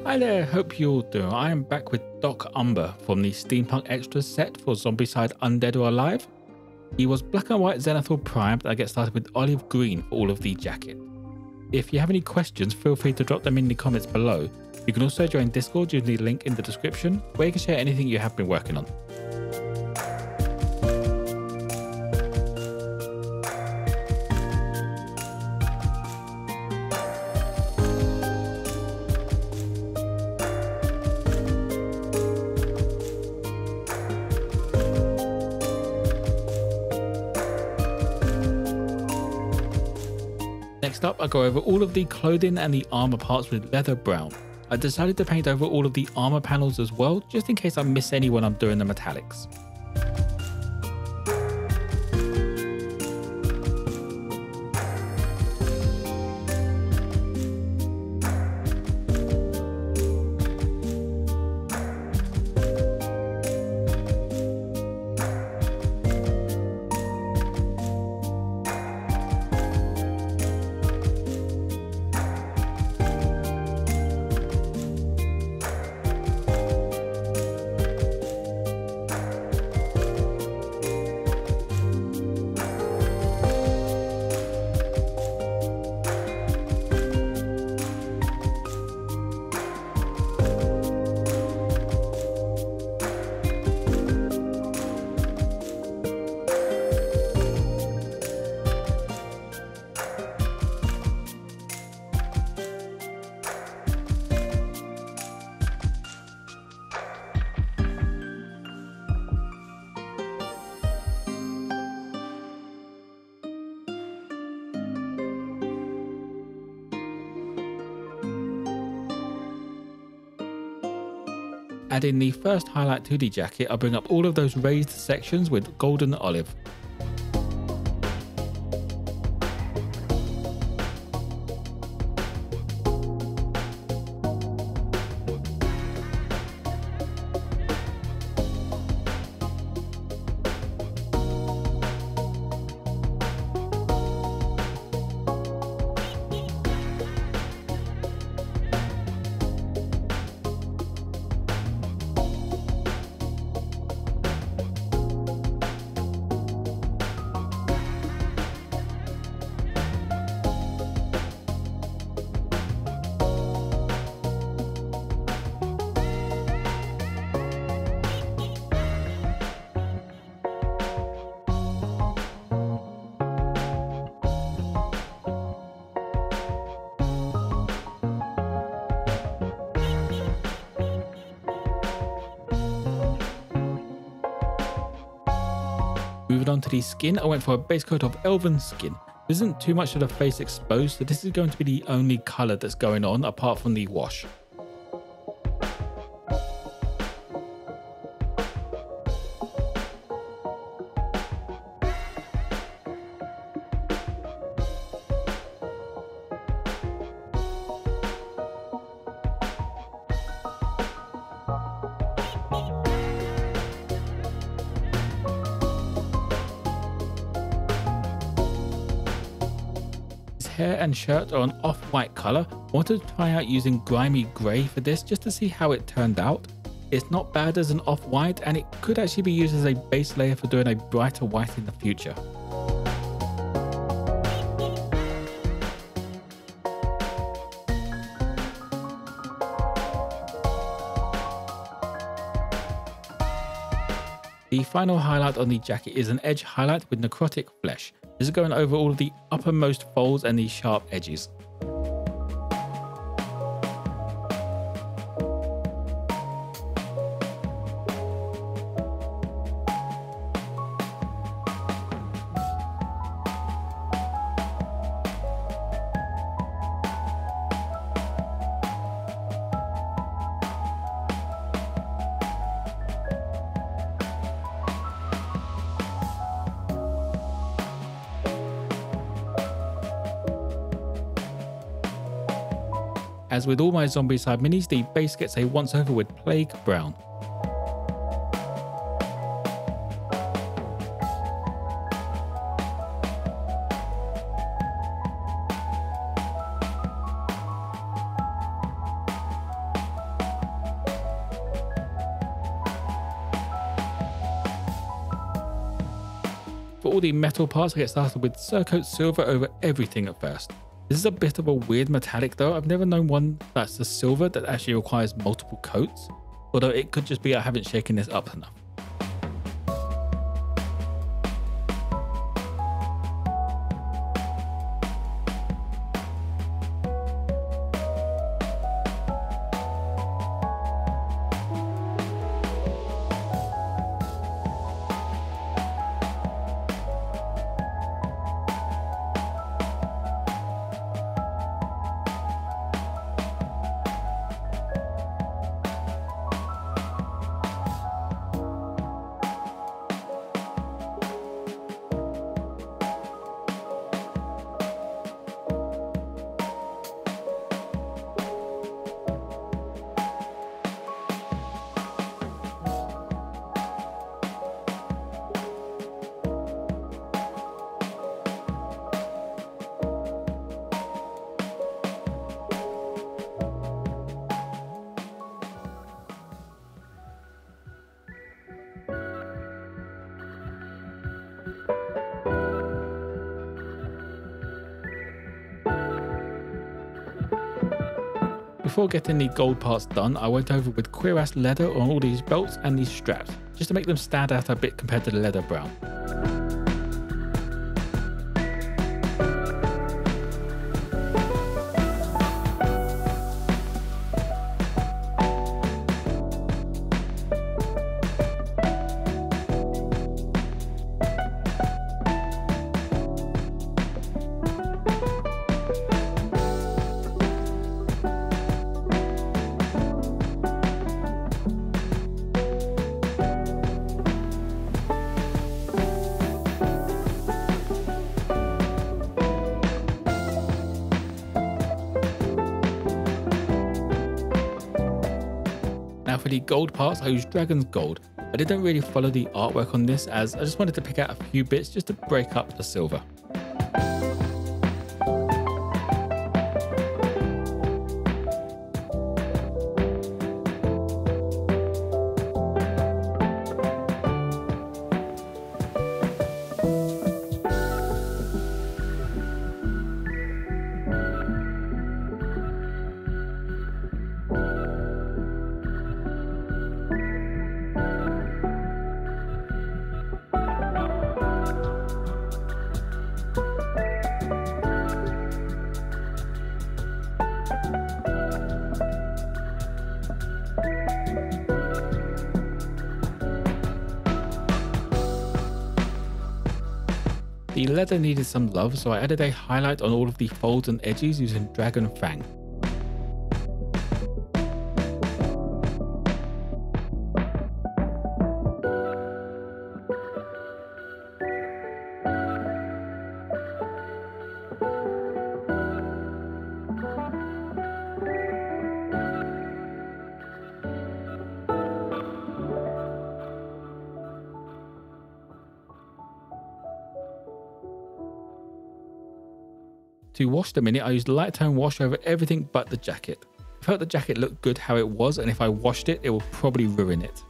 Hi there, hope you're all doing. I am back with Doc Umber from the Steampunk Extras set for Zombicide Undead or Alive. He was black and white Zenithal primed, and I get started with olive green for all of the jacket. If you have any questions, feel free to drop them in the comments below. You can also join Discord using the link in the description, where you can share anything you have been working on. Next up, I go over all of the clothing and the armor parts with leather brown. I decided to paint over all of the armor panels as well, just in case I miss any when I'm doing the metallics. Adding the first highlight to the jacket, I bring up all of those raised sections with golden olive. Moving on to the skin, I went for a base coat of Elven skin. There isn't too much of the face exposed, so this is going to be the only colour that's going on apart from the wash. Hair and shirt are an off-white colour. I wanted to try out using Grimy grey for this just to see how it turned out. It's not bad as an off-white, and it could actually be used as a base layer for doing a brighter white in the future. The final highlight on the jacket is an edge highlight with Necrotic flesh. This is going over all of the uppermost folds and the sharp edges. As with all my Zombicide minis, the base gets a once over with Plague Brown. For all the metal parts, I get started with Cerakote silver over everything at first. This is a bit of a weird metallic though. I've never known one that's a silver that actually requires multiple coats, although it could just be I haven't shaken this up enough. Before getting the gold parts done, I went over with Cuirass leather on all these belts and these straps, just to make them stand out a bit compared to the leather brown. Now for the gold parts, I used Dragon's Gold. I didn't really follow the artwork on this as I just wanted to pick out a few bits just to break up the silver. The leather needed some love, so I added a highlight on all of the folds and edges using Dragon Fang. To wash the Miniac, I used light tone wash over everything but the jacket. I felt the jacket looked good how it was, and if I washed it, it would probably ruin it.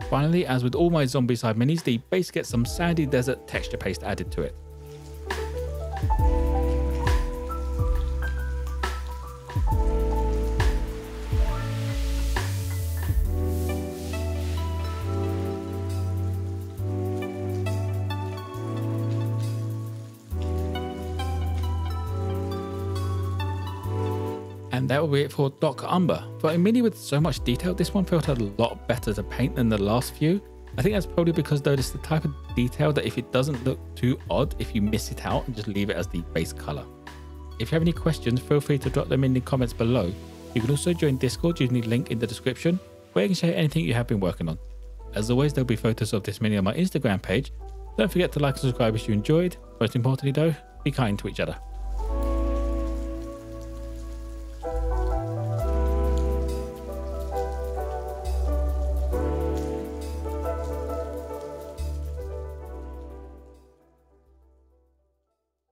Finally, as with all my Zombicide minis, the base gets some sandy desert texture paste added to it. And that will be it for Doc Umber. For a mini with so much detail, this one felt a lot better to paint than the last few. I think that's probably because though it's the type of detail that if it doesn't look too odd if you miss it out and just leave it as the base color. If you have any questions, feel free to drop them in the comments below. You can also join Discord using the link in the description, where you can share anything you have been working on. As always, there'll be photos of this mini on my Instagram page. Don't forget to like and subscribe if you enjoyed. Most importantly though, be kind to each other.